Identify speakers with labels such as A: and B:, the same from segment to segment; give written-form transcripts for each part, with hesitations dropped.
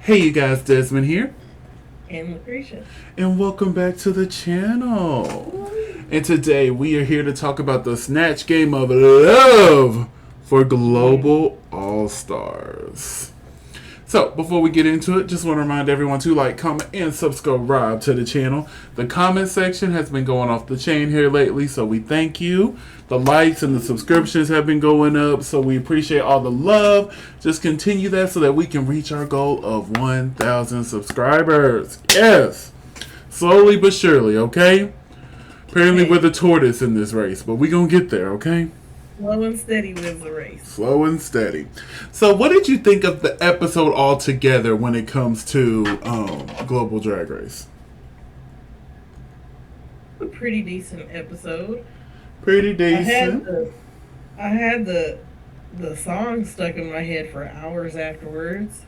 A: Hey you guys, Desmond here,
B: And LaCresha.
A: and welcome back to the channel. And today we are here to talk about the Snatch Game of Love for Global All Stars. So, before we get into it, just want to remind everyone to like, comment, and subscribe to the channel. The comment section has been going off the chain here lately, so we thank you. The likes and the subscriptions have been going up, so we appreciate all the love. Just continue that so that we can reach our goal of 1,000 subscribers. Yes! Slowly but surely, okay? Apparently we're the tortoise in this race, but we gonna get there, okay?
B: Slow and steady wins the race.
A: Slow and steady. So, what did you think of the episode altogether when it comes to Global Drag Race?
B: A pretty decent episode.
A: Pretty decent.
B: I had the song stuck in my head for hours afterwards.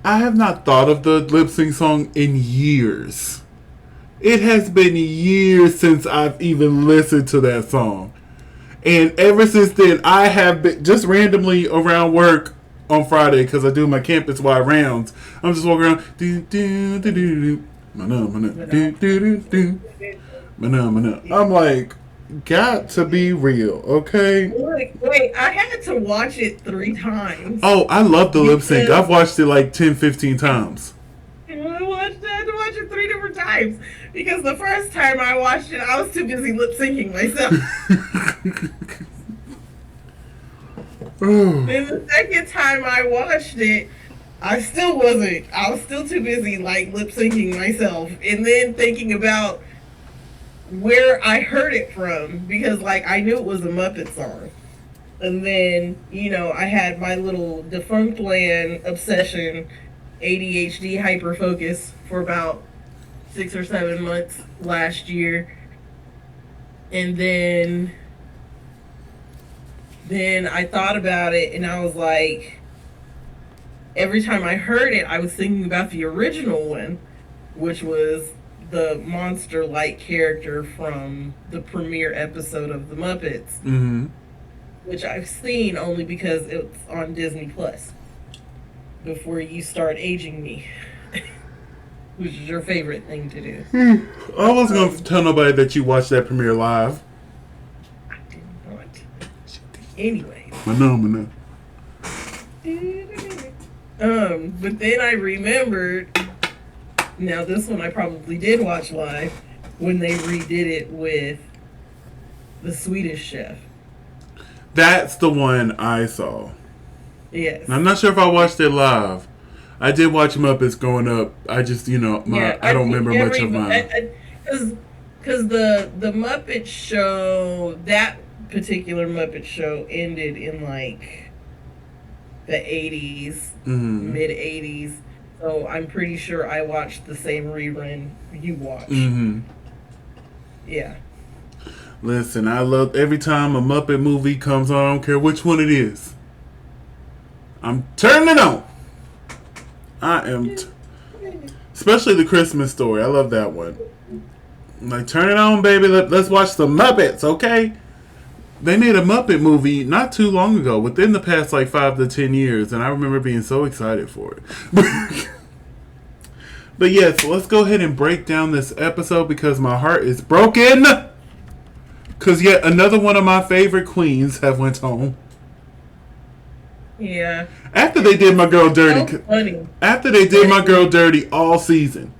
A: I have not thought of the lip sync song in years. It has been years since I've even listened to that song. And ever since then, I have been just randomly around work on Friday because I do my campus wide rounds. I'm just walking around. I'm like, got to be real, okay?
B: Wait, I had to watch it 3 times.
A: Oh, I love the lip sync. I've watched it like 10, 15 times.
B: I had to watch it 3 different times. Because the first time I watched it, I was too busy lip syncing myself. Then the second time I watched it, I still wasn't. I was still too busy like lip syncing myself. And then thinking about where I heard it from. Because like I knew it was a Muppet song. And then, I had my little Defunct Land obsession, ADHD hyper focus for about 6 or 7 months last year. And then I thought about it and I was like, every time I heard it, I was thinking about the original one, which was the monster-like character from the premiere episode of The Muppets, which I've seen only because it's on Disney Plus. Before you start aging me. Which is your favorite thing to do?
A: I wasn't going to tell nobody that you watched that premiere live.
B: I did not. Anyways.
A: No.
B: But then I remembered, now this one I probably did watch live, when they redid it with the Swedish Chef.
A: That's the one I saw.
B: Yes.
A: And I'm not sure if I watched it live. I did watch Muppets growing up. I just, I don't remember much of mine.
B: Because the Muppet Show, that particular Muppet Show ended in like the 80s, mid 80s. So I'm pretty sure I watched the same rerun you watched. Yeah.
A: Listen, I love every time a Muppet movie comes on, I don't care which one it is. I'm turning it on. Especially the Christmas Story. I love that one. I'm like, turn it on, baby. Let's watch the Muppets, okay? They made a Muppet movie not too long ago, within the past like 5 to 10 years, and I remember being so excited for it. But yes, let's go ahead and break down this episode because my heart is broken. Because yet another one of my favorite queens have went home.
B: Yeah.
A: After they did my girl dirty. After they did my girl dirty all season.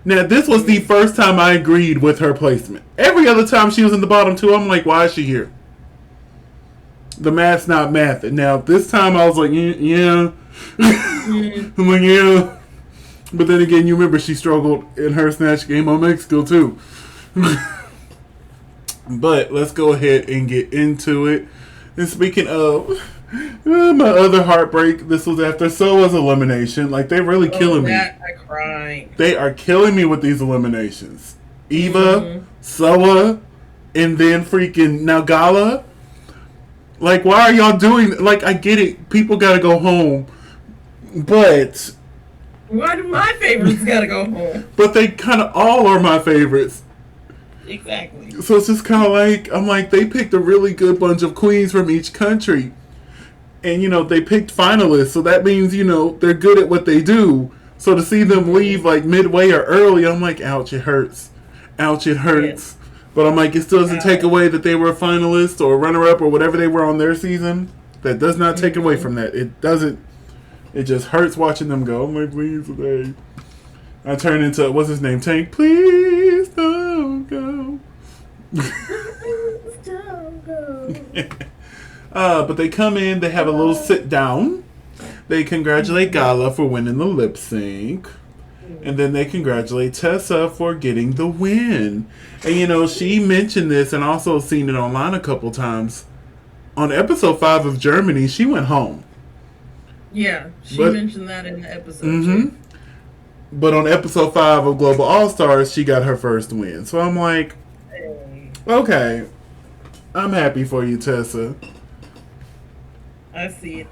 A: Now, this was the first time I agreed with her placement. Every other time she was in the bottom 2, I'm like, why is she here? The math's not math. And now, this time I was like, yeah. I'm like, yeah. But then again, you remember she struggled in her Snatch Game on Mexico, too. But let's go ahead and get into it. And speaking of my other heartbreak, this was after Soa's elimination. Like, they're really killing me.
B: I cried.
A: They are killing me with these eliminations. Eva, Soa, and then freaking Nagala. Like, why are y'all doing... Like, I get it. People gotta go home. But...
B: Why do my favorites gotta go home?
A: But they kind of all are my favorites.
B: Exactly.
A: So it's just kind of like... I'm like, they picked a really good bunch of queens from each country. And, they picked finalists. So that means, they're good at what they do. So to see them leave like midway or early, I'm like, ouch, it hurts. Ouch, it hurts. Yeah. But I'm like, it still doesn't take away that they were a finalist or runner-up or whatever they were on their season. That does not take away from that. It doesn't. It just hurts watching them go. I'm like, please, today. I turn into, what's his name? Tank. Please don't go. Please don't go. But they come in. They have a little sit down. They congratulate Gala for winning the lip sync. And then they congratulate Tessa for getting the win. And, you know, she mentioned this and also seen it online a couple times. On episode 5 of Germany, she went home.
B: Yeah, she mentioned that in the episode, too.
A: But on episode 5 of Global All-Stars, she got her first win. So I'm like, okay, I'm happy for you, Tessa.
B: I see it.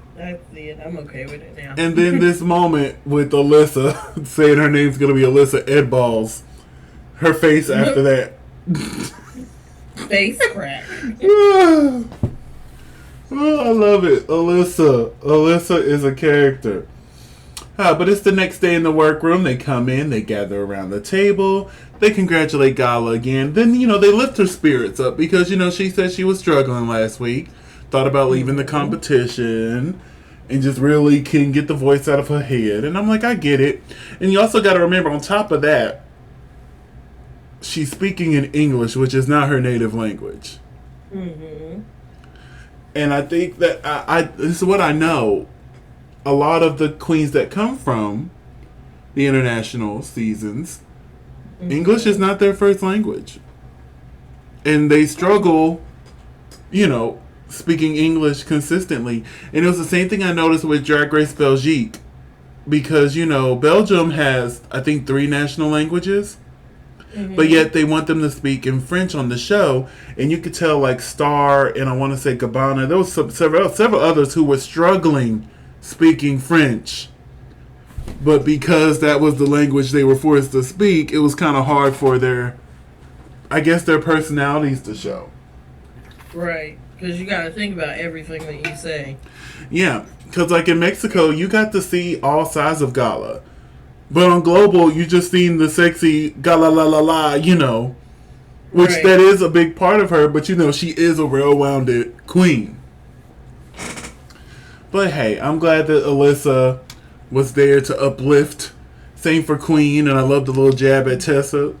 B: I'm okay with it now.
A: And then this moment with Alyssa saying her name's going to be Alyssa Edballs. Her face after that.
B: Face crack.
A: Oh, I love it. Alyssa is a character. But it's the next day in the workroom. They come in. They gather around the table. They congratulate Gala again. Then, you know, they lift her spirits up because, you know, she said she was struggling last week. Thought about leaving the competition and just really couldn't get the voice out of her head. And I'm like, I get it. And you also got to remember, on top of that, she's speaking in English, which is not her native language. Mm-hmm. And I think that this is what I know. A lot of the queens that come from the international seasons, English is not their first language. And they struggle, you know, speaking English consistently. And it was the same thing I noticed with Drag Race Belgique. Because, you know, Belgium has, I think, 3 national languages. Mm-hmm. But yet they want them to speak in French on the show. And you could tell, like, Star and I want to say Gabbana, there was several others who were struggling speaking French. But because that was the language they were forced to speak, it was kind of hard for their personalities to show.
B: Right. Because you got to think about everything that you say.
A: Yeah. Because, like, in Mexico, you got to see all sides of Gala. But on Global, you just seen the sexy Gala la la la, you know. Which that is a big part of her. But, you know, she is a well-rounded queen. But, hey, I'm glad that Alyssa was there to uplift. Same for Queen. And I love the little jab at Tessa.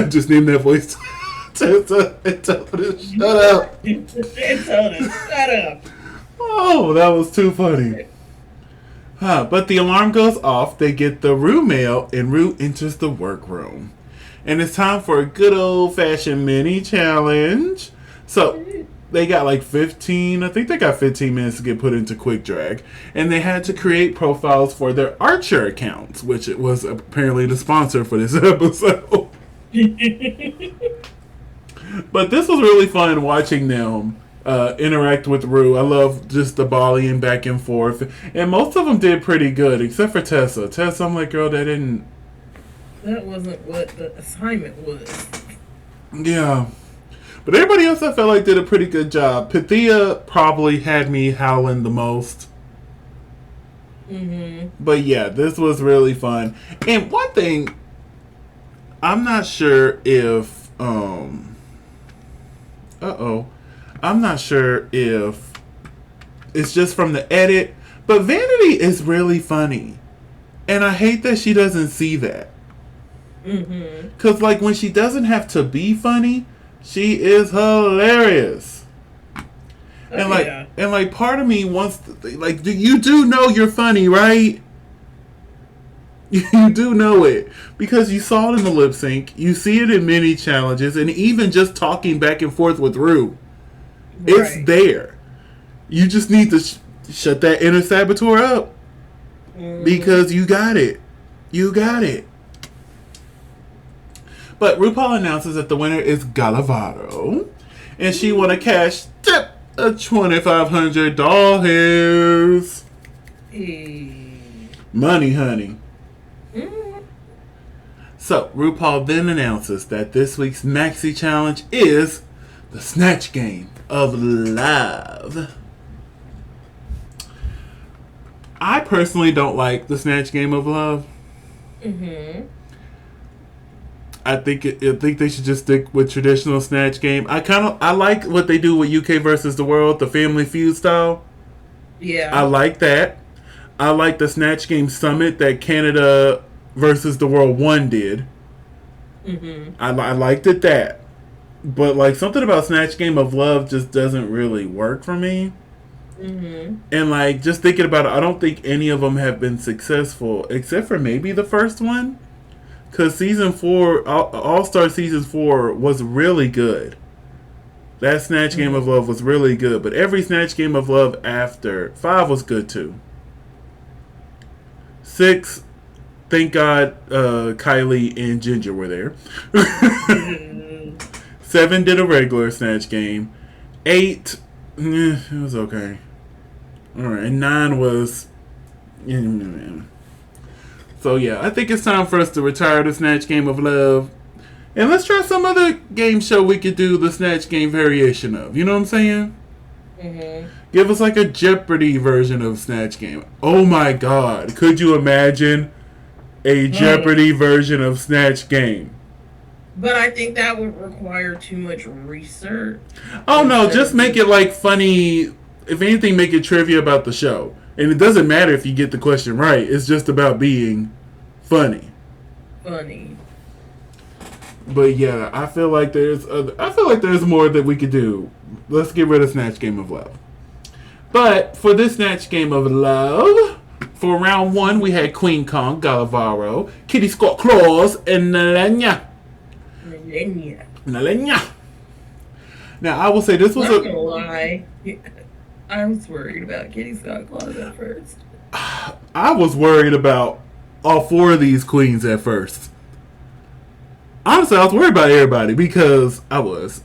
A: Just name that voice. Tessa, and tell her to shut up.
B: And tell her to shut up.
A: Oh, that was too funny. But the alarm goes off. They get the Ru mail, and Ru enters the workroom. And it's time for a good old-fashioned mini challenge. So, they got like 15 minutes to get put into Quick Drag. And they had to create profiles for their Archer accounts, which it was apparently the sponsor for this episode. But this was really fun watching them interact with Ru. I love just the volleying back and forth. And most of them did pretty good, except for Tessa. Tessa, I'm like, girl, that
B: wasn't what the assignment was.
A: Yeah. But everybody else I felt like did a pretty good job. Pythia probably had me howling the most. Mm-hmm. But yeah, this was really fun. And one thing, I'm not sure if I'm not sure if it's just from the edit, but Vanity is really funny. And I hate that she doesn't see that. Mm-hmm. 'Cause like when she doesn't have to be funny, she is hilarious. And like part of me wants to, like, you do know you're funny, right? You do know it because you saw it in the lip sync. You see it in many challenges, and even just talking back and forth with Ru, it's there. You just need to shut that inner saboteur up because you got it. You got it. But RuPaul announces that the winner is Galavaro, and she won a cash tip of $2,500 doll hairs. Money, honey. So, RuPaul then announces that this week's Maxi Challenge is the Snatch Game of Love. I personally don't like the Snatch Game of Love.
B: Mm-hmm.
A: I think they should just stick with traditional Snatch Game. I like what they do with UK versus the World, the Family Feud style.
B: Yeah.
A: I like that. I like the Snatch Game Summit that Canada versus the World 1 did.
B: Mm-hmm.
A: I liked it that. But like something about Snatch Game of Love just doesn't really work for me.
B: Mm-hmm.
A: And like just thinking about it, I don't think any of them have been successful except for maybe the first one. Because season 4, All-Star season 4 was really good. That Snatch Game of Love was really good. But every Snatch Game of Love after 5 was good too. 6, thank God Kylie and Ginger were there. 7 did a regular Snatch Game. 8, it was okay. Alright, and 9 was... So yeah, I think it's time for us to retire the Snatch Game of Love. And let's try some other game show we could do the Snatch Game variation of. You know what I'm saying?
B: Mm-hmm.
A: Give us like a Jeopardy version of Snatch Game. Oh my God. Could you imagine a Jeopardy version of Snatch Game?
B: But I think that would require too much research.
A: Oh no, just make it like funny. If anything, make it trivia about the show. And it doesn't matter if you get the question right. It's just about being funny.
B: Funny.
A: But yeah, I feel like there's more that we could do. Let's get rid of Snatch Game of Love. But for this Snatch Game of Love, for round 1, we had Queen Kong, Galavaro, Kitty Scott Claus, and Nalenya. Now, I will say this was
B: I'm not gonna lie. I was worried about Kitty Scott Claus at first.
A: I was worried about all 4 of these queens at first. Honestly, I was worried about everybody because I was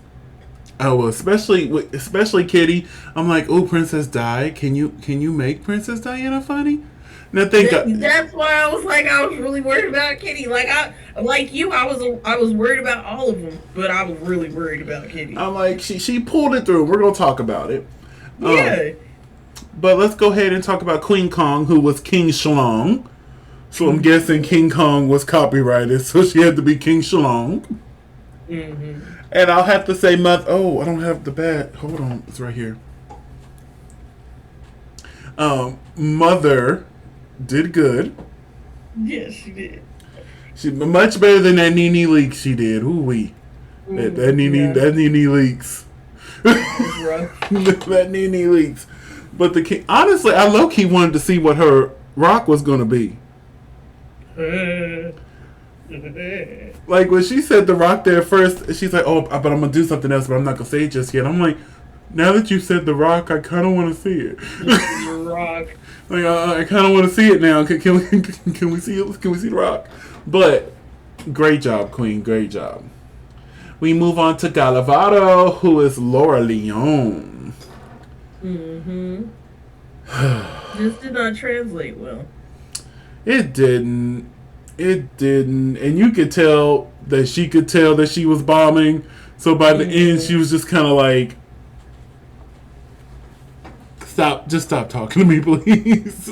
A: especially Kitty. I'm like, oh, Princess Di, can you make Princess Diana funny? Now
B: that's why I was really worried about Kitty. I was worried about all of them, but I was really worried about Kitty.
A: I'm like, she pulled it through. We're gonna talk about it.
B: Yeah.
A: But let's go ahead and talk about Queen Kong, who was King Shlong. So I'm guessing King Kong was copyrighted, so she had to be King Shlong.
B: Mm-hmm.
A: And I'll have to say, oh, I don't have the bat. Hold on, it's right here. Mother did good.
B: Yes, she did.
A: She much better than that Nene Leakes she did. Ooh-wee. That Nene Leakes. That Nene Leakes. But the king, honestly, I low-key wanted to see what her rock was going to be. Like when she said the rock there first, she's like, oh, but I'm going to do something else, but I'm not going to say it just yet. I'm like, now that you said the rock, I kind of want to see it.
B: The rock.
A: Like, I kind of want to see it now. Can we see it? Can we see the rock? But great job, Queen. Great job. We move on to Galavaro, who is Laura Leone.
B: Mm-hmm. This did not translate well.
A: It didn't. And you could tell that she could tell that she was bombing. So by the end, she was just kind of like, stop talking to me, please.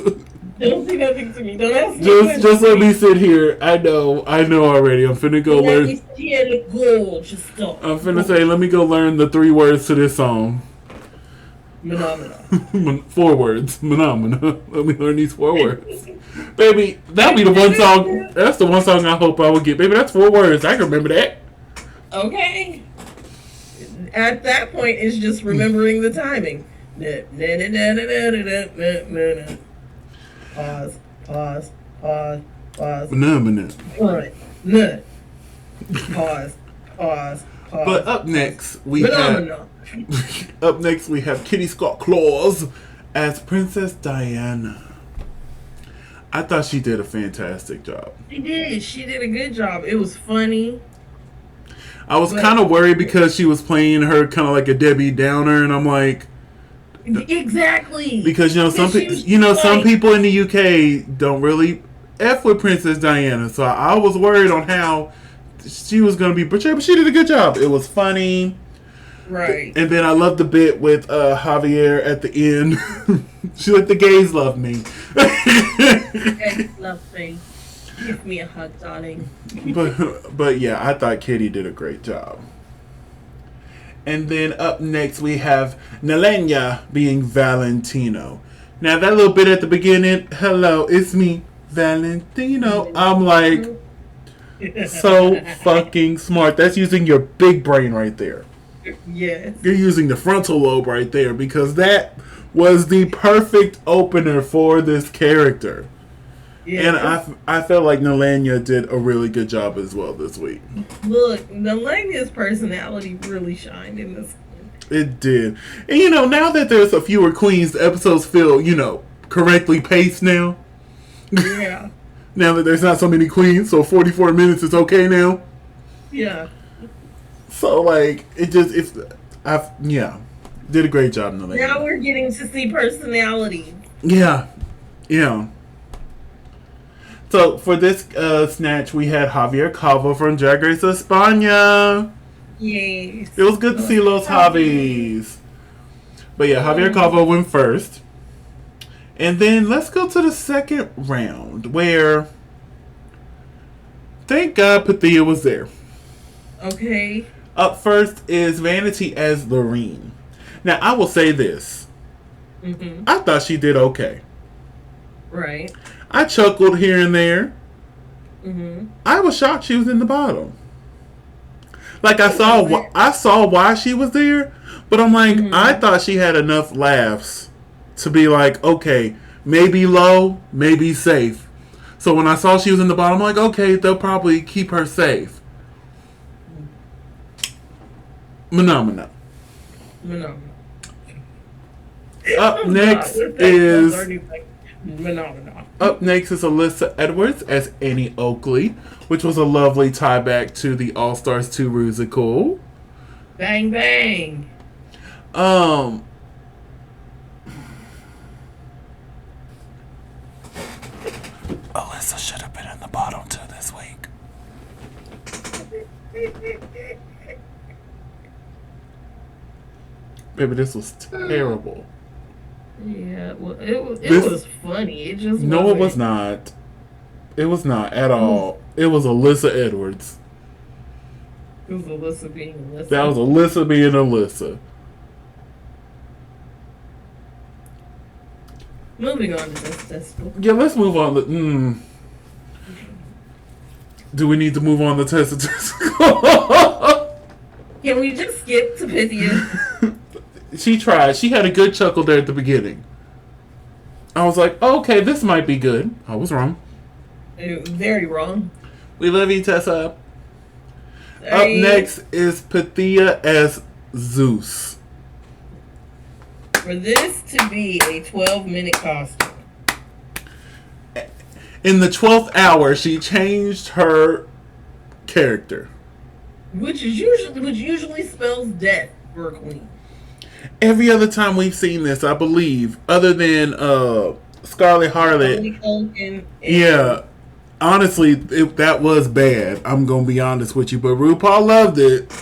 B: Don't say nothing to me. Don't ask me.
A: Just let me sit here. I know already. I'm finna go learn.
B: Just stop.
A: I'm finna say, let me go learn the 3 words to this song.
B: Phenomena.
A: 4 words. Phenomena. Let me learn these 4 words. Baby, that'll be the one song. That's the one song I hope I will get. Baby, that's 4 words. I can remember that.
B: Okay. At that point, it's just remembering the timing. Pause.
A: Phenomena.
B: Pause.
A: But up next we have Kitty Scott Claus as Princess Diana. I thought she did a fantastic job.
B: She did a good job. It was funny.
A: I was kind of worried because she was playing her kind of like a Debbie Downer, and I'm like,
B: exactly,
A: because some people in the UK don't really F with Princess Diana, so I was worried on how she was going to be portrayed, but she did a good job. It was funny.
B: Right.
A: And then I loved the bit with Javier at the end. She like, the gays love me.
B: Gays love me. Give me a hug, darling.
A: But yeah, I thought Kitty did a great job. And then up next we have Nelenia being Valentino. Now that little bit at the beginning, hello, it's me, Valentino. I'm like, so fucking smart. That's using your big brain right there.
B: Yes.
A: You're using the frontal lobe right there because that was the perfect opener for this character. Yeah. And I felt like Nelenia did a really good job as well this week.
B: Look, Nelenia's personality really shined in this one.
A: It did. And now that there's a fewer queens, the episodes feel, correctly paced now.
B: Yeah.
A: Now that there's not so many queens, so 44 minutes is okay now.
B: Yeah.
A: So, like, did a great job, Nelenia.
B: Now we're getting to see personality.
A: Yeah. So, for this snatch, we had Javier Calvo from Drag Race España.
B: Yes.
A: It was good to see Los Javis. But yeah, Javier Calvo went first. And then let's go to the second round where, thank God Pathia was there.
B: Okay.
A: Up first is Vanity as Lorene. Now, I will say this.
B: Mm-hmm.
A: I thought she did okay.
B: Right.
A: I chuckled here and there.
B: Mm-hmm.
A: I was shocked she was in the bottom. Like, I saw why she was there, but I'm like, I thought she had enough laughs to be like, okay, maybe low, maybe safe. So when I saw she was in the bottom, I'm like, okay, they'll probably keep her safe. Phenomena. Up next is Alyssa Edwards as Annie Oakley, which was a lovely tie back to the All Stars 2 musical.
B: Bang bang.
A: Alyssa should have been in the bottom 2 this week. Baby, this was terrible.
B: Yeah, well, it was funny. It just
A: no, it was not. It was not at all. It was Alyssa Edwards.
B: It was Alyssa being Alyssa.
A: That was Alyssa being Alyssa.
B: Moving on to this testicle.
A: Yeah, let's move on. Do we need to move on to testicle?
B: Can we just skip to Pythia?
A: She tried. She had a good chuckle there at the beginning. I was like, oh, okay, this might be good. I was wrong.
B: Very wrong.
A: We love you, Tessa. Up next is Pythia as Zeus.
B: For this to be a 12-minute costume.
A: In the 12th hour, she changed her character.
B: Which usually spells death for a queen.
A: Every other time we've seen this, I believe, other than Scarlet Harlot. Yeah. Honestly, that was bad. I'm going to be honest with you. But RuPaul loved it.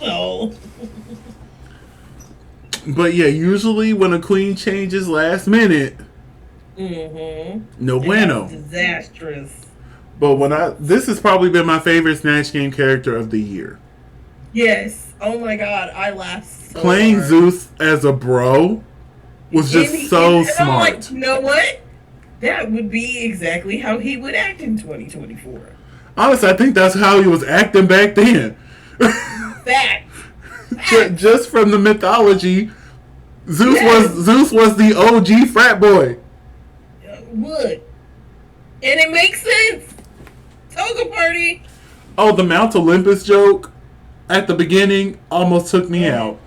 B: Oh.
A: But yeah, usually when a queen changes last minute, no bueno.
B: Disastrous.
A: But this has probably been my favorite Snatch Game character of the year.
B: Yes. Oh my God, I laughed so
A: Playing
B: hard.
A: Zeus as a bro was just so smart.
B: I'm like, you know what? That would be exactly how he would act in 2024.
A: Honestly, I think that's how he was acting back then.
B: Fact.
A: Just from the mythology, Zeus was the OG frat boy.
B: Would. And it makes sense. Toga party.
A: Oh, the Mount Olympus joke at the beginning almost took me out.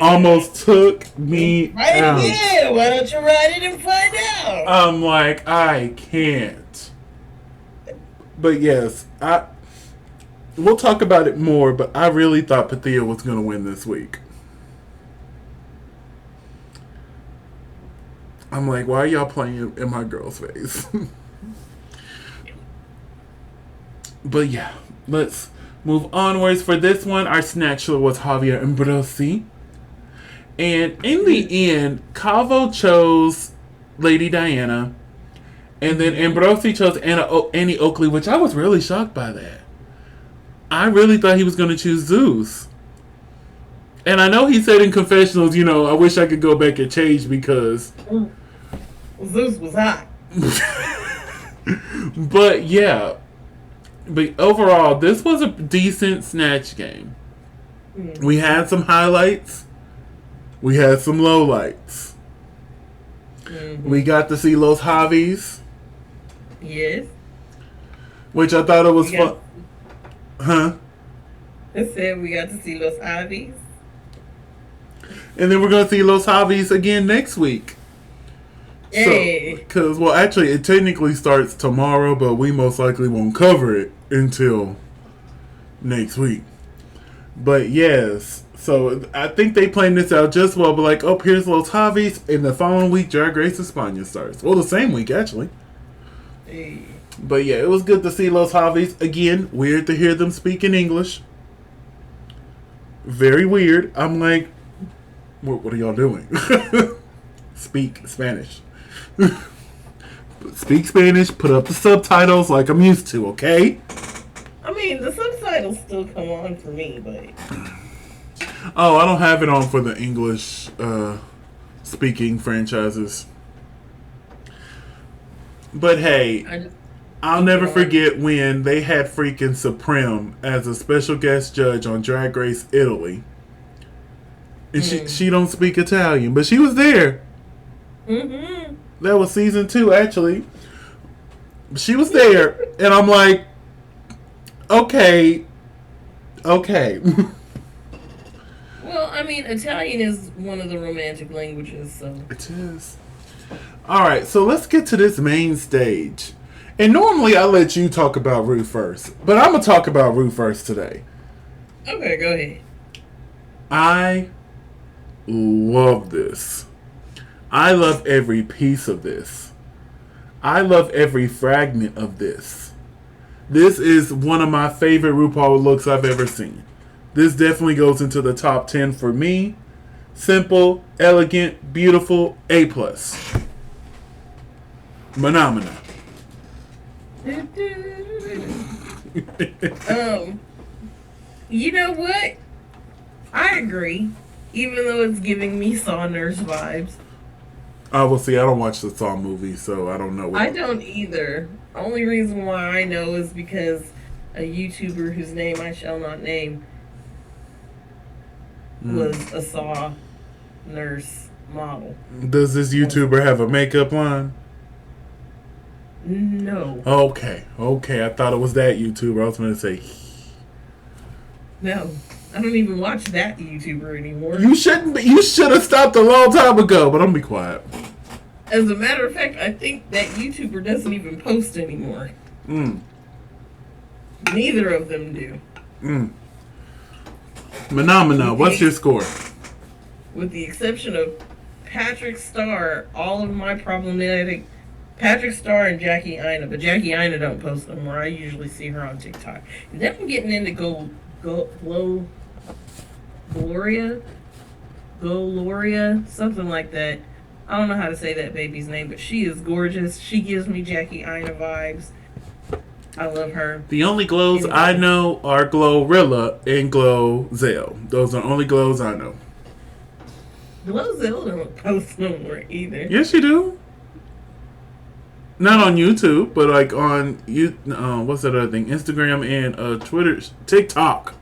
A: Almost took me out.
B: Yeah, why don't you write it and find out?
A: I'm like, I can't. But yes, we'll talk about it more, but I really thought Pythia was going to win this week. I'm like, why are y'all playing in my girl's face? But yeah, let's move onwards. For this one, our snatcher was Javier Ambrosi. And in the end, Calvo chose Lady Diana. And then Ambrosi chose Annie Oakley, which I was really shocked by that. I really thought he was going to choose Zeus. And I know he said in confessionals, I wish I could go back and change because
B: Zeus was hot.
A: But yeah. But overall, this was a decent Snatch game. Mm-hmm. We had some highlights. We had some lowlights. Mm-hmm. We got to see Los Javis.
B: Yes.
A: Which I thought it was fun. Huh?
B: I said we got to see Los Javis.
A: And then we're going to see Los Javis again next week.
B: Yay.
A: Because, actually, it technically starts tomorrow, but we most likely won't cover it until next week. But, yes. So, I think they planned this out just well. But, here's Los Javis. And the following week, Drag Race España starts. Well, the same week, actually.
B: Hey.
A: But, yeah, it was good to see Los Javis. Again, weird to hear them speak in English. Very weird. I'm like, what are y'all doing? Speak Spanish. Speak Spanish, put up the subtitles like I'm used to, okay?
B: I mean, the subtitles still come on for me, but...
A: Oh, I don't have it on for the English speaking franchises. But hey, I'll never forget when they had freaking Supreme as a special guest judge on Drag Race Italy. And she don't speak Italian, but she was there.
B: Mm-hmm.
A: That was season 2, actually. She was there, and I'm like, okay.
B: Well, I mean, Italian is one of the romantic languages, so.
A: It is. Alright, so let's get to this main stage. And normally I let you talk about Ru first, but I'm going to talk about Ru first today.
B: Okay, go ahead.
A: I love this. I love every piece of this. I love every fragment of this. This is one of my favorite RuPaul looks I've ever seen. This definitely goes into the top 10 for me. Simple, elegant, beautiful, A+. Phenomena.
B: You know what? I agree. Even though it's giving me Saw Nurse vibes.
A: Well, see, I don't watch the Saw movie, so I don't know.
B: I don't either. Only reason why I know is because a YouTuber whose name I shall not name was a Saw Nurse model.
A: Does this YouTuber have a makeup line?
B: No.
A: Okay. I thought it was that YouTuber. I was going to say.
B: No. I don't even watch that YouTuber anymore.
A: You shouldn't. You should have stopped a long time ago, but I'm gonna be quiet.
B: As a matter of fact, I think that YouTuber doesn't even post anymore. Neither of them do.
A: Phenomena, what's your score?
B: With the exception of Patrick Starr, all of my problematic... Patrick Starr and Jackie Aina, but Jackie Aina don't post no more. I usually see her on TikTok. And then I'm getting into Gloria, something like that. I don't know how to say that baby's name, but she is gorgeous. She gives me Jackie Aina vibes. I love her.
A: The only glows I know are Glorilla and Glozell. Those are the only glows I know.
B: Glozell don't post no more either.
A: Yes, you do. Not on YouTube, but like on what's that other thing? Instagram and Twitter, TikTok.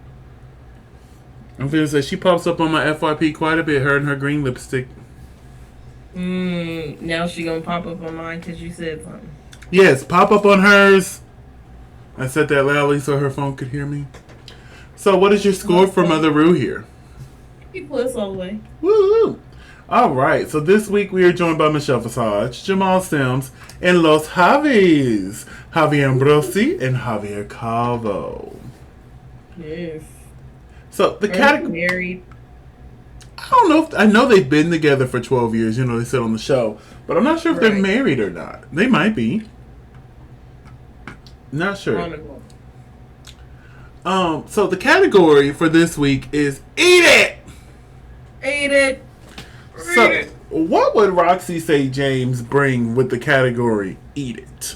A: I'm gonna say she pops up on my FYP quite a bit. Her and her green lipstick.
B: Now she gonna pop up on mine because you said something.
A: Yes, pop up on hers. I said that loudly so her phone could hear me. So, what is your score for Mother Ru here?
B: B+ all the way.
A: Woo! All right, so this week we are joined by Michelle Visage, Jamal Sims, and Los Javis, Javier Ambrosi and Javier Calvo.
B: Yes.
A: So the category.
B: Married.
A: I don't know if I know they've been together for 12 years. You know, they said on the show, but I'm not sure if they're married or not. They might be. Not sure. So the category for this week is Eat It!
B: Eat it!
A: So, what would would Roxy say James bring with the category Eat It?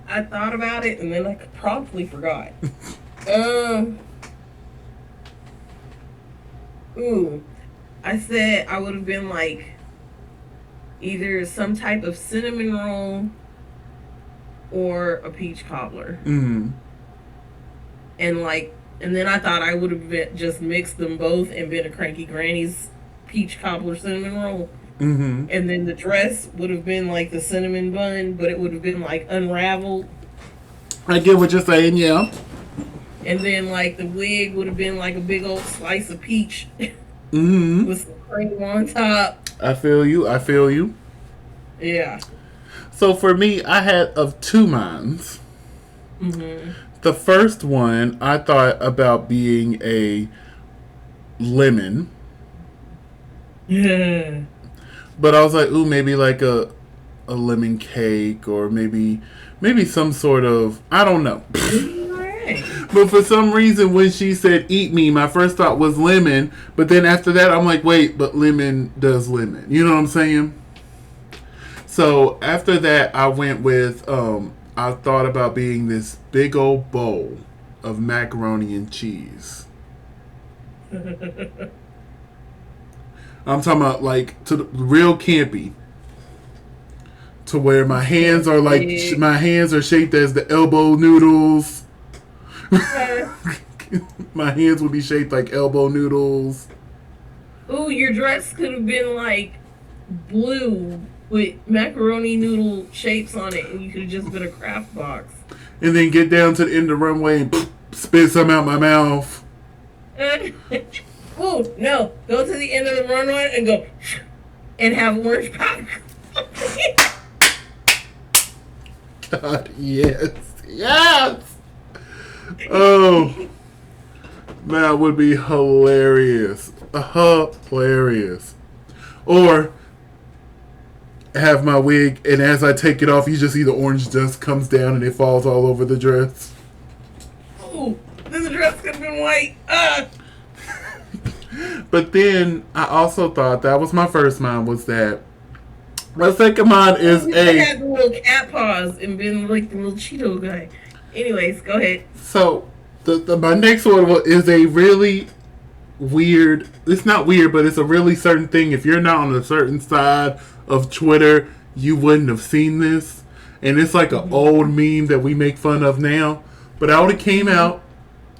B: I thought about it and then I promptly forgot. I said I would have been like either some type of cinnamon roll or a peach cobbler.
A: Mm-hmm.
B: And then I thought I would have just mixed them both and been a Cranky Granny's peach cobbler cinnamon roll.
A: Mm-hmm.
B: And then the dress would have been like the cinnamon bun, but it would have been like unraveled.
A: I get what you're saying, yeah.
B: And then like the wig would have been like a big old slice of peach
A: Mm-hmm.
B: with some cream on top.
A: I feel you.
B: Yeah.
A: So for me, I had of two minds.
B: Mm-hmm.
A: The first one, I thought about being a lemon.
B: Yeah.
A: But I was like, ooh, maybe like a lemon cake or maybe some sort of, I don't know.
B: Right.
A: But for some reason, when she said eat me, my first thought was lemon. But then after that, I'm like, wait, but lemon does lemon. You know what I'm saying? So after that, I went with, I thought about being this big old bowl of macaroni and cheese. I'm talking about like to the real campy. To where my hands are like, my hands are shaped as the elbow noodles. My hands would be shaped like elbow noodles.
B: Ooh, your dress could have been like blue with macaroni noodle shapes on it, and you could have just been a craft box.
A: And then get down to the end of the runway and spit some out my mouth.
B: Ooh, no. Go to the end of the runway and go and have orange pop.
A: God, yes. Yes! Oh, that would be hilarious. Hilarious. Or have my wig, and as I take it off, you just see the orange dust comes down and it falls all over the dress.
B: Ooh, this dress could have been white.
A: But then I also thought, that was my first mind, was that my second mind is
B: I had the little cat paws and been like the little Cheeto guy. Anyways, go ahead.
A: So my next one is a really weird, it's not weird, but it's a really certain thing. If you're not on a certain side of Twitter, you wouldn't have seen this. And it's like an old meme that we make fun of now. But I would have came out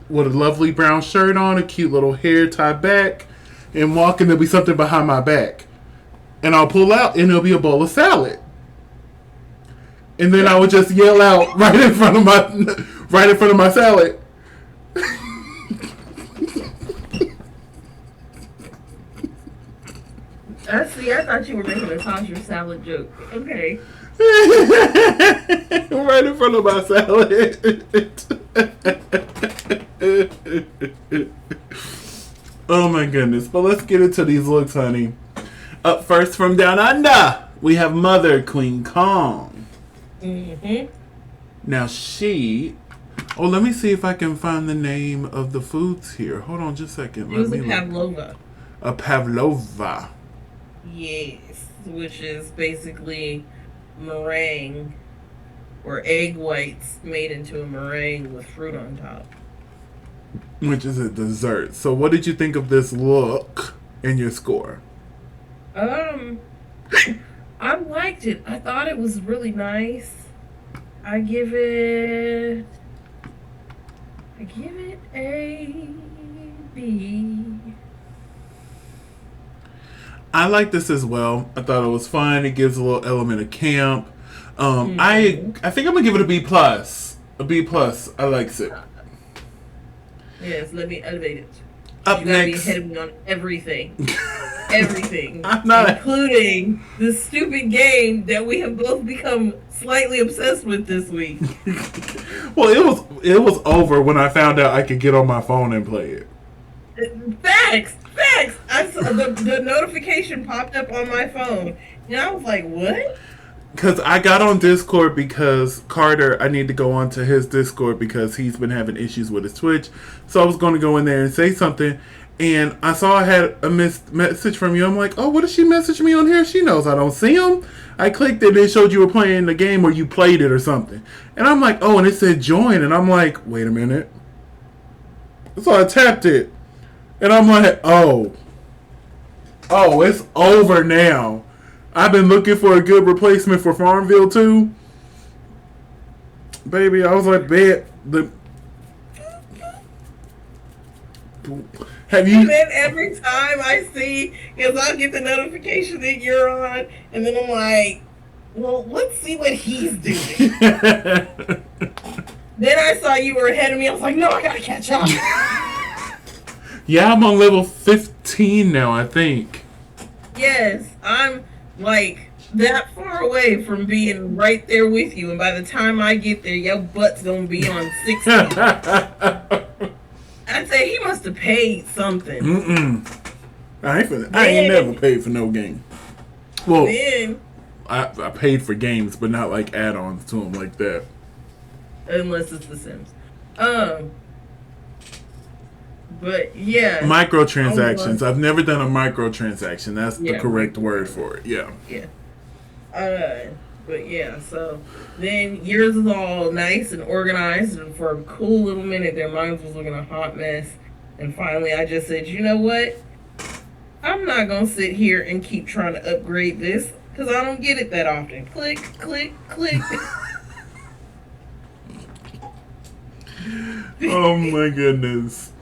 A: with a lovely brown shirt on, a cute little hair tied back, and walking, there'll be something behind my back. And I'll pull out, and it'll be a bowl of salad. And then I would just yell out right in front of my salad.
B: See, I thought you were making a toss your salad joke. Okay.
A: Right in front of my salad. Oh my goodness. But let's get into these looks, honey. Up first from Down Under, we have Mother Queen Kong.
B: Mm-hmm.
A: Now let me see if I can find the name of the foods here. Hold on just a second.
B: It was a pavlova.
A: A pavlova.
B: Yes, which is basically meringue or egg whites made into a meringue with fruit on top.
A: Which is a dessert. So what did you think of this look and your score?
B: I liked it. I thought it was really nice. I give it a B.
A: I like this as well. I thought it was fun. It gives a little element of camp. I think I'm gonna give it a B plus. A B plus. I likes it.
B: Yes, let me elevate it.
A: Up
B: you gotta
A: next,
B: be ahead of me on everything. Everything.
A: I'm not,
B: including the stupid game that we have both become slightly obsessed with this week.
A: Well, it was over when I found out I could get on my phone and play it.
B: Facts. I saw the notification popped up on my phone, and I was like, "What?"
A: Because I got on Discord because Carter, I need to go onto his Discord because he's been having issues with his Twitch. So I was going to go in there and say something. And I saw I had a missed message from you. I'm like, oh, what did she message me on here? She knows I don't see them. I clicked it. It showed you were playing the game or you played it or something. And I'm like, oh, and it said join. And I'm like, wait a minute. So I tapped it. And I'm like, oh, it's over now. I've been looking for a good replacement for Farmville too. Baby, I was like, bet. Have you?
B: And then every time I see, because I'll get the notification that you're on, and then I'm like, well, let's see what he's doing. Then I saw you were ahead of me. I was like, no, I gotta catch up.
A: Yeah, I'm on level 15 now, I think.
B: Yes, I'm like that far away from being right there with you, and by the time I get there, your butt's gonna be on 16. I'd say he must have paid something.
A: I ain't never paid for no game. Well,
B: then,
A: I paid for games, but not like add-ons to them like that.
B: Unless it's The Sims. But yeah.
A: Microtransactions. I've never done a microtransaction. That's the correct word for it. Yeah.
B: Yeah. But yeah, so then yours is all nice and organized, and for a cool little minute there, mine was looking a hot mess. And finally I just said, you know what? I'm not going to sit here and keep trying to upgrade this, because I don't get it that often. Click, click, click.
A: Oh my goodness.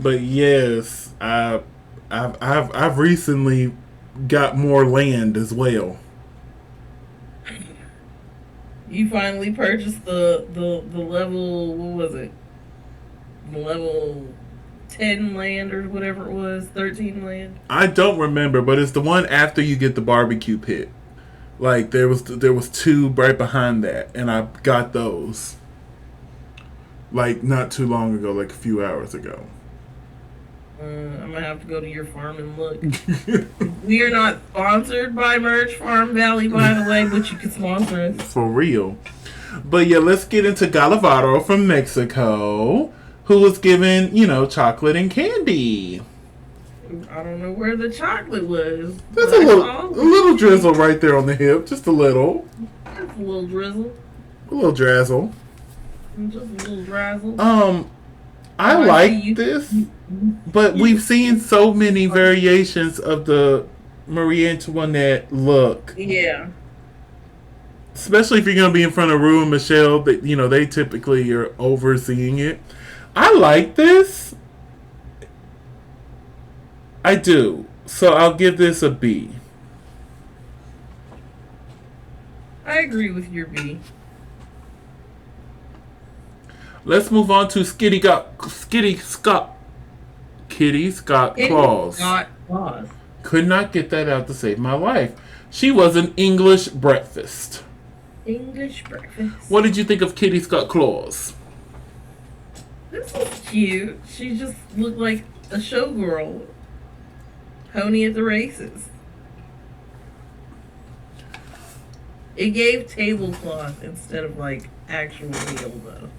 A: But yes, I've recently got more land as well.
B: You finally purchased the level, what was it? The level 10 land or whatever it was, 13 land?
A: I don't remember, but it's the one after you get the barbecue pit. Like there was two right behind that, and I got those. Like not too long ago, like a few hours ago.
B: I'm gonna have to go to your farm and look. We are not sponsored by Merch Farm Valley, by the way, but you can sponsor us.
A: For real. But yeah, let's get into Galavaro from Mexico, who was given, chocolate and candy.
B: I don't know where the chocolate was.
A: There's a little drizzle right there on the hip, just a little.
B: Just a little drizzle.
A: A little drazzle.
B: Just a little drazzle.
A: I like this, but we've seen so many variations of the Marie Antoinette look.
B: Yeah.
A: Especially if you're going to be in front of Rue and Michelle, that they typically are overseeing it. I like this. I do. So I'll give this a B.
B: I agree with your B.
A: Let's move on to Kitty Scott Claus. Could not get that out to save my life. She was an English breakfast.
B: English breakfast.
A: What did you think of Kitty Scott Claus?
B: This was cute. She just looked like a showgirl. Pony at the races. It gave tablecloth instead of like actual meal though.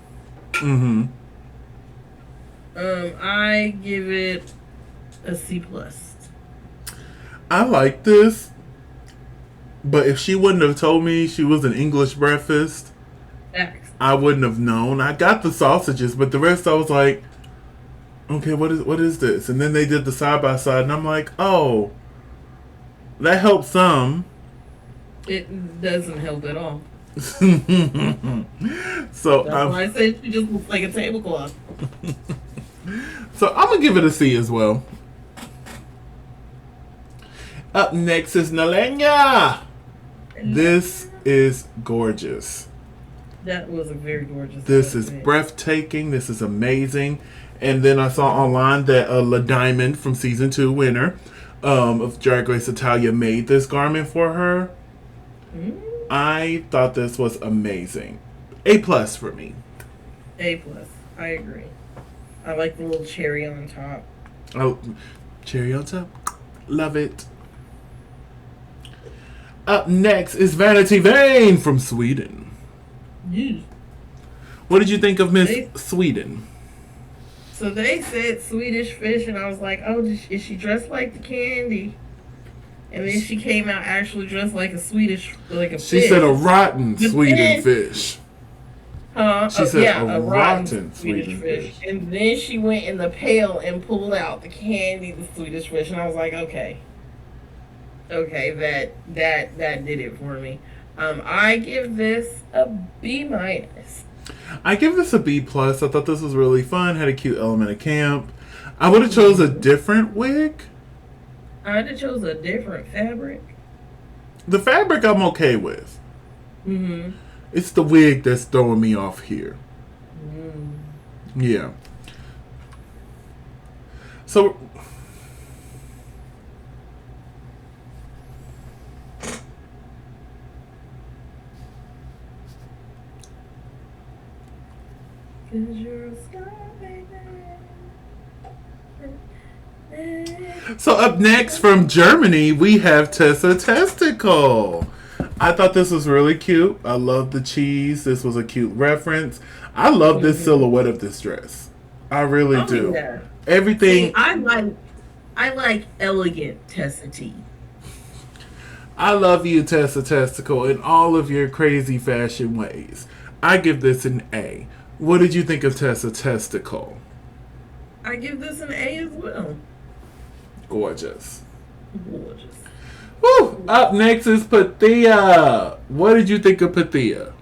B: I give it a C+.
A: I like this, but if she wouldn't have told me she was an English breakfast, I wouldn't have known. I got the sausages, but the rest I was like, okay, what is this? And then they did the side by side, and I'm like, oh, that helps some.
B: It doesn't help at all.
A: So
B: that's why I said she just looks like a tablecloth.
A: So I'm gonna give it a C as well. Up next is Nalenya. This is gorgeous.
B: That was a very gorgeous.
A: This is breathtaking. This is amazing. And then I saw online that La Diamond from season 2 winner of Drag Race Italia made this garment for her. I thought this was amazing. A+ for me.
B: A+. I agree. I like the little cherry on top.
A: Oh, cherry on top. Love it. Up next is Vanity Vane from Sweden.
B: Yeah.
A: What did you think of Miss Sweden?
B: So they said Swedish fish, and I was like, oh, is she dressed like the candy? And then she came out actually dressed like a Swedish, like a
A: She
B: fish.
A: said a rotten
B: But
A: Sweden
B: then-
A: fish.
B: She
A: said
B: yeah,
A: a
B: a
A: rotten
B: rotten Swedish
A: Swedish
B: fish.
A: fish.
B: And then she went in the pail and pulled out the candy, the Swedish fish, and I was like, okay, that did it for me. I give this a B minus.
A: I give this a B plus. I thought this was really fun. Had a cute element of camp. I would have chose a different wig.
B: I'd have chose a different fabric.
A: The fabric I'm okay with.
B: Mm-hmm.
A: It's the wig that's throwing me off here. Yeah. So up next from Germany, we have Tessa Testicle. I thought this was really cute. I love the cheese. This was a cute reference. I love this silhouette of this dress. I really do.
B: Yeah.
A: Everything.
B: See, I like elegant Tessa T.
A: I love you, Tessa Testicle, in all of your crazy fashion ways. I give this an A. What did you think of Tessa Testicle?
B: I give this an A as well.
A: Gorgeous.
B: Gorgeous.
A: Woo! Up next is Pathia. What did you think of Pathia?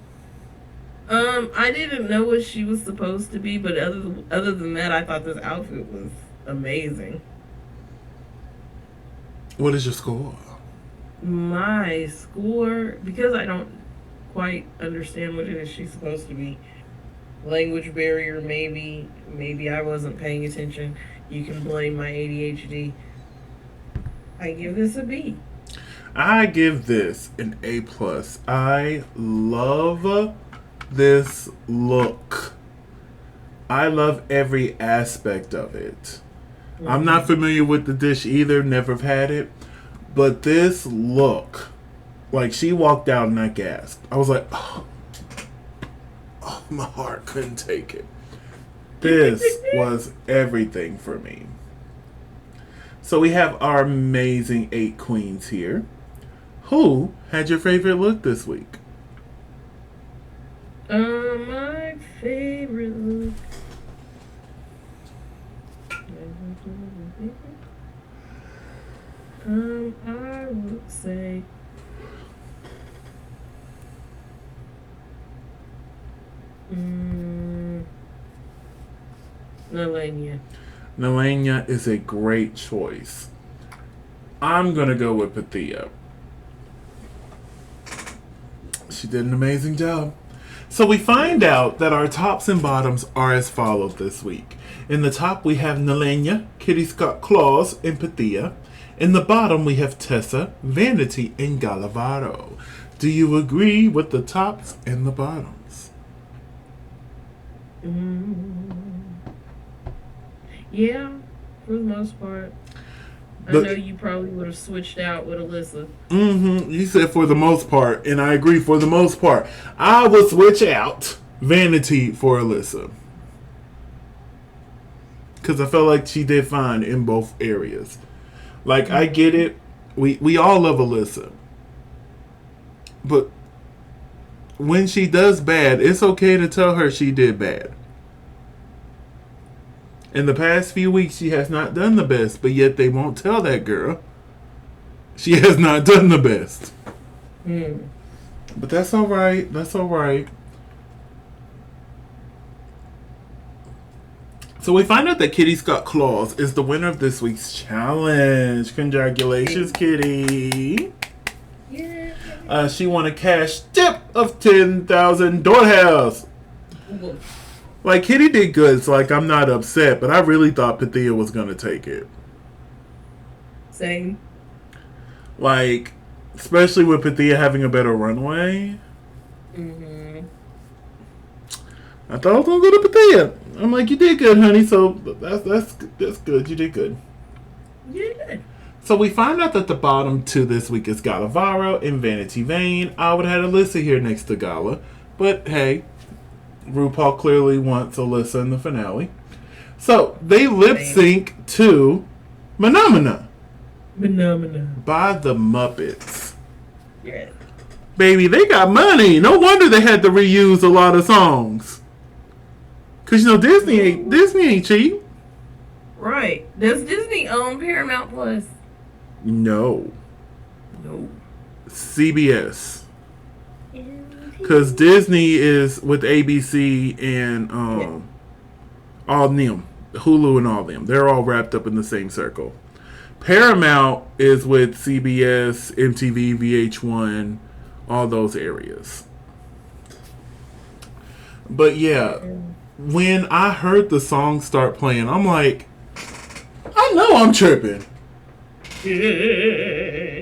B: I didn't know what she was supposed to be, but other than that, I thought this outfit was amazing.
A: What is your score?
B: My score, because I don't quite understand what it is she's supposed to be. Language barrier, maybe I wasn't paying attention. You can blame my ADHD. I give this a B.
A: I give this an A plus. I love this look. I love every aspect of it. I'm not familiar with the dish either, never have had it. But this look, like she walked out and I gasped. I was like, oh, my heart couldn't take it. This was everything for me. So we have our amazing 8 queens here. Who had your favorite look this week?
B: My favorite look. I would say Nalenia.
A: Nalenia is a great choice. I'm going to go with Pathia. She did an amazing job. So we find out that our tops and bottoms are as follows this week. In the top we have Nalenia, Kitty Scott Claus, and Pathia. In the bottom we have Tessa, Vanity, and Galavaro. Do you agree with the tops and the bottoms?
B: Yeah, for the most part. I know you probably would have switched out with Alyssa.
A: You said for the most part, and I agree for the most part. I would switch out Vanity for Alyssa. Because I felt like she did fine in both areas. Like, I get it. We all love Alyssa. But when she does bad, it's okay to tell her she did bad. In the past few weeks, she has not done the best, but yet they won't tell that girl she has not done the best. But that's all right. That's all right. So we find out that Kitty Scott Claus is the winner of this week's challenge. Congratulations, Kitty.
B: Yeah.
A: She won a cash tip of $10,000. Like, Kitty did good, so, like, I'm not upset, but I really thought Pathia was going to take it.
B: Same.
A: Like, especially with Pathia having a better runway. I thought I was going to go to Pathia. I'm like, you did good, honey, so that's good. You did good.
B: Yeah.
A: So we find out that the bottom two this week is Galavaro and Vanity Vane. I would have had Alyssa here next to Gala, but hey, RuPaul clearly wants Alyssa in the finale. So they lip sync to Phenomena by the Muppets.
B: Yeah.
A: Baby, they got money. No wonder they had to reuse a lot of songs. Cause you know Disney ain't cheap.
B: Right. Does Disney own Paramount Plus?
A: No.
B: No.
A: CBS. Cause Disney is with ABC and all them, Hulu and all them. They're all wrapped up in the same circle. Paramount is with CBS, MTV, VH1, all those areas. But yeah, when I heard the song start playing, I'm like, I know I'm tripping.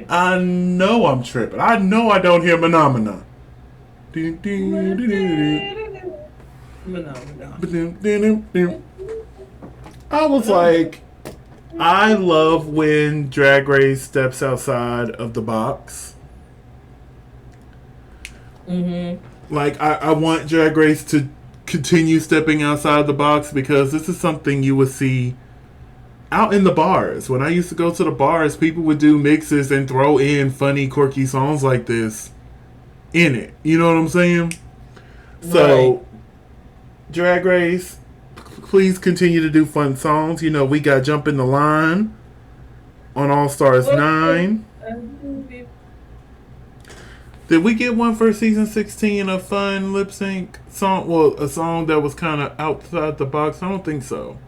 A: I know I'm tripping. I know I don't hear Phenomena. I was like, I love when Drag Race steps outside of the box. Like, I want Drag Race to continue stepping outside the box because this is something you would see out in the bars. When I used to go to the bars, people would do mixes and throw in funny, quirky songs like this in it. You know what I'm saying? So, right. Drag Race, please continue to do fun songs. You know, we got Jump in the Line on All Stars 9. Did we get one for season 16, a fun lip sync song? Well, a song that was kind of outside the box? I don't think so.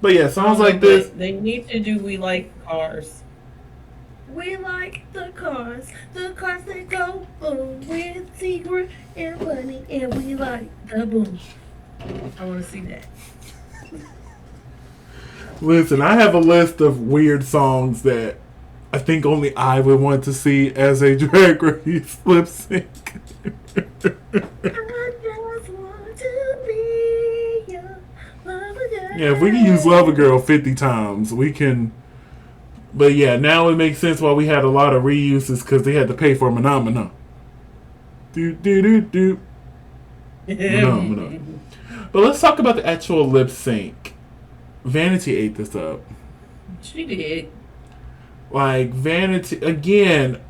A: But yeah, songs like this.
B: They need to do We Like Cars. We like the cars that go boom with secret and money, and we like the boom. I want to see that.
A: Listen, I have a list of weird songs that I think only I would want to see as a Drag Race lip sync.
B: I just want to be your lover girl.
A: Yeah, if we can use Lover Girl 50 times, we can. But yeah, now it makes sense why we had a lot of reuses because they had to pay for Phenomena. Phenomena. But let's talk about the actual lip sync. Vanity ate this up.
B: She did.
A: Like, Vanity, again,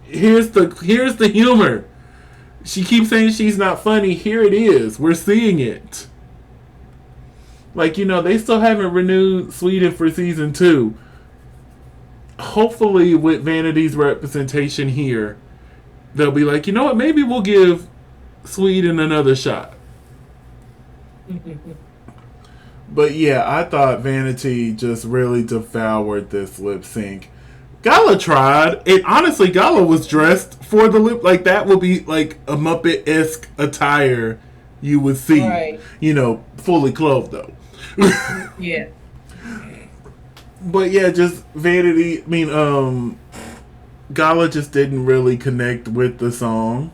A: here's the humor. She keeps saying she's not funny. Here it is. We're seeing it. Like, you know, they still haven't renewed Sweden for season 2. Hopefully, with Vanity's representation here, they'll be like, you know what, maybe we'll give Sweden another shot. But yeah, I thought Vanity just really devoured this lip sync. Gala tried, and honestly, Gala was dressed for the lip. Like, that would be like a Muppet-esque attire you would see. Right. You know, fully clothed though.
B: Yeah.
A: But yeah, just Vanity, Gala just didn't really connect with the song.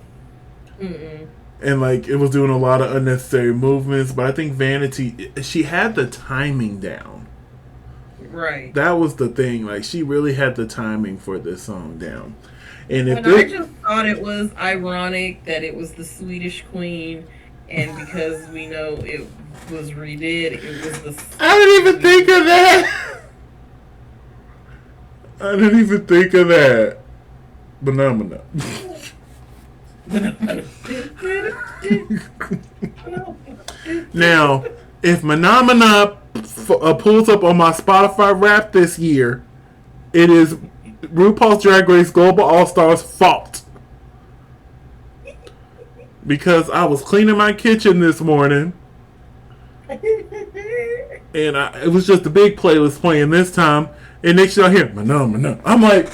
A: And like, it was doing a lot of unnecessary movements, but I think Vanity, she had the timing down.
B: Right.
A: That was the thing, like, she really had the timing for this song down. And if
B: I just thought it was ironic that it was the Swedish Queen, and because we know it was redid, it was the
A: I didn't even think of that! I didn't even think of that. Phenomena. Now, if Phenomena pulls up on my Spotify rap this year, it is RuPaul's Drag Race Global All-Stars' fault. Because I was cleaning my kitchen this morning, and it was just a big playlist playing this time. And next y'all hear Phenomena. I'm like,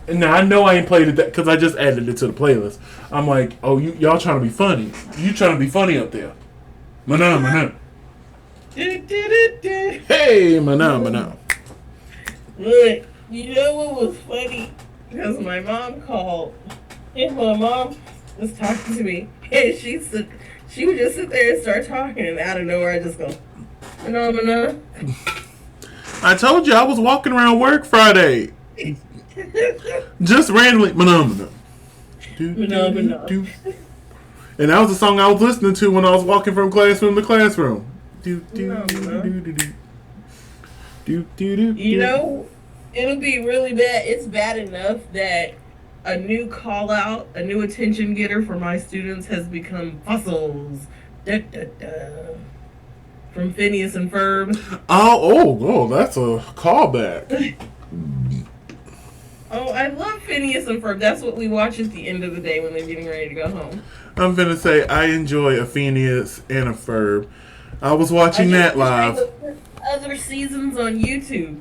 A: now I know I ain't played it because I just added it to the playlist. I'm like, oh, y'all trying to be funny? You trying to be funny up there? Phenomena. Hey, Phenomena.
B: Look, you know what was funny? Because my mom called, and my mom was talking to me, and she would just sit there and start talking, and out of nowhere I just go, Phenomena.
A: I told you I was walking around work Friday. Just randomly, Phenomena. And that was the song I was listening to when I was walking from classroom to classroom. Do, do,
B: No,
A: do,
B: no.
A: do, do, do. Do, do, do,
B: You
A: do.
B: know, it'll be really bad. It's bad enough that a new call out, a new attention getter for my students has become fossils. Da, da, da. From Phineas and Ferb.
A: Oh, that's a callback.
B: Oh, I love Phineas and Ferb. That's what we watch at the end of the day when they're getting ready to go home.
A: I'm gonna say I enjoy a Phineas and a Ferb. I was watching that live.
B: Other seasons on YouTube.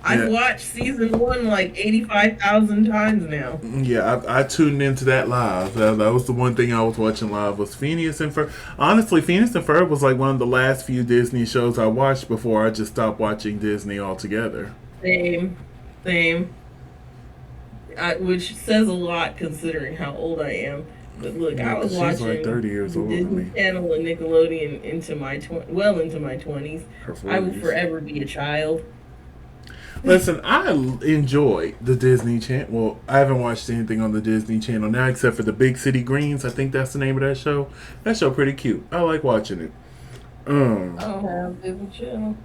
B: I've
A: Yeah.
B: watched season 1 like 85,000 times now.
A: Yeah, I tuned into that live. That was the one thing I was watching live was Phineas and Ferb. Honestly, Phineas and Ferb was like one of the last few Disney shows I watched before I just stopped watching Disney altogether.
B: Same. Which says a lot considering how old I am. But look,
A: Yeah,
B: I was
A: 'cause she's
B: watching
A: like 30 years older than me.
B: Disney Channel and Nickelodeon into my into my 20s.
A: Her
B: I will
A: 40s.
B: forever be a child.
A: Listen, I enjoy the Disney Channel. Well, I haven't watched anything on the Disney Channel now except for the Big City Greens. I think that's the name of that show. That show pretty cute. I like watching it.
B: I don't have Disney Channel.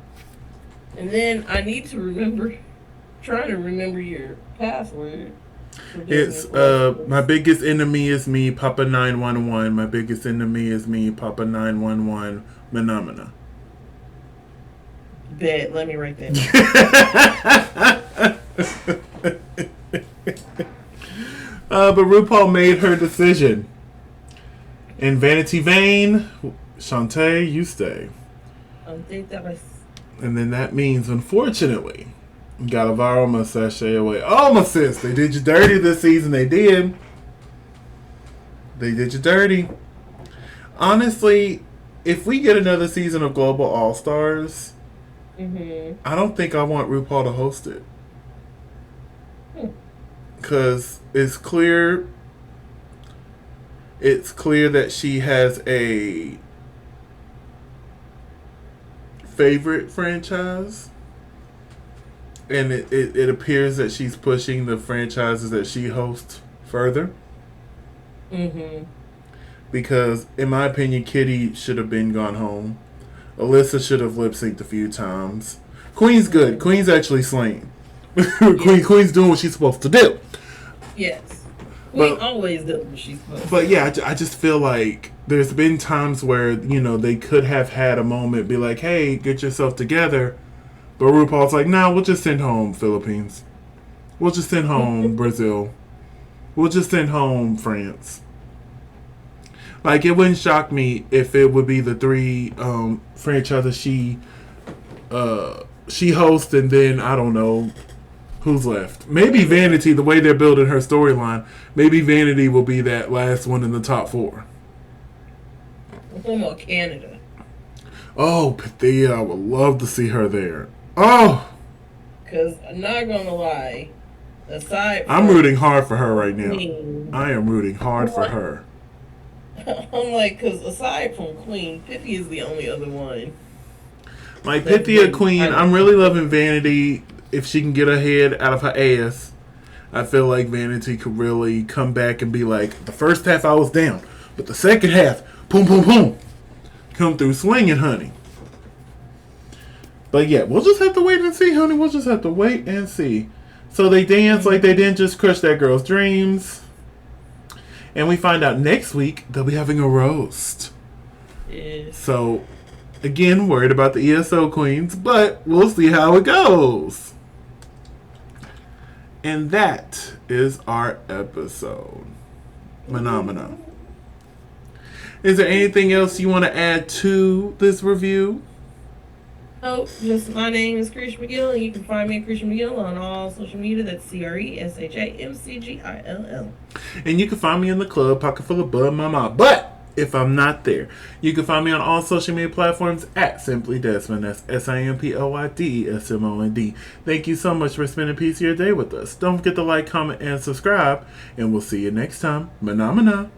B: And then I need to trying to remember your password. for Disney
A: It's
B: Plus.
A: my biggest enemy is me, Papa 911. My biggest enemy is me, Papa 911. Phenomena.
B: Bet. Let me write that down.
A: But RuPaul made her decision. In Vanity Vane, Shantae, you stay.
B: I think that was.
A: And then that means, unfortunately, you got a viral mustache away. Oh, my sis, they did you dirty this season. They did. They did you dirty. Honestly, if we get another season of Global All Stars, I don't think I want RuPaul to host it. Because it's clear that she has a favorite franchise. And it appears that she's pushing the franchises that she hosts further. Because, in my opinion, Kitty should have been gone home. Alyssa should have lip synced a few times. Queen's good. Queen's actually slaying. Queen's doing what she's supposed to do.
B: Yes. Queen
A: But-
B: always does what she's supposed to.
A: But yeah, I just feel like there's been times where, they could have had a moment, be like, hey, get yourself together. But RuPaul's like, nah, we'll just send home Philippines. We'll just send home Brazil. We'll just send home France. Like, it wouldn't shock me if it would be the three franchises she hosts, and then, I don't know, who's left. Maybe Vanity, the way they're building her storyline, maybe Vanity will be that last one in the top 4.
B: I'm talking about Canada.
A: Oh, Pythia, I would love to see her there. Oh!
B: Because I'm not going to lie. Aside from
A: I'm rooting hard for her right now.
B: Queen,
A: I am rooting hard for her.
B: I'm like, because aside from Queen, Pithy is the only other one.
A: Like, Pythia Queen, I'm really loving Vanity. If she can get her head out of her ass, I feel like Vanity could really come back and be like, the first half I was down, but the second half, boom, boom, boom, come through swinging, honey. But yeah, we'll just have to wait and see, honey. We'll just have to wait and see. So they dance like they didn't just crush that girl's dreams. And we find out next week they'll be having a roast.
B: Yes.
A: So, again, worried about the ESO queens, but we'll see how it goes. And that is our episode. Phenomena. Is there anything else you want to add to this review?
B: Oh, just my name is Krisha McGill, and you can find me at Krisha McGill on all social media. That's CRESHAMCGILL.
A: And you can find me in the club, pocket full of bud mama. But if I'm not there, you can find me on all social media platforms at Simply Desmond. That's SIMPLYDSMOND. Thank you so much for spending a piece of your day with us. Don't forget to like, comment, and subscribe. And we'll see you next time. Phenomena.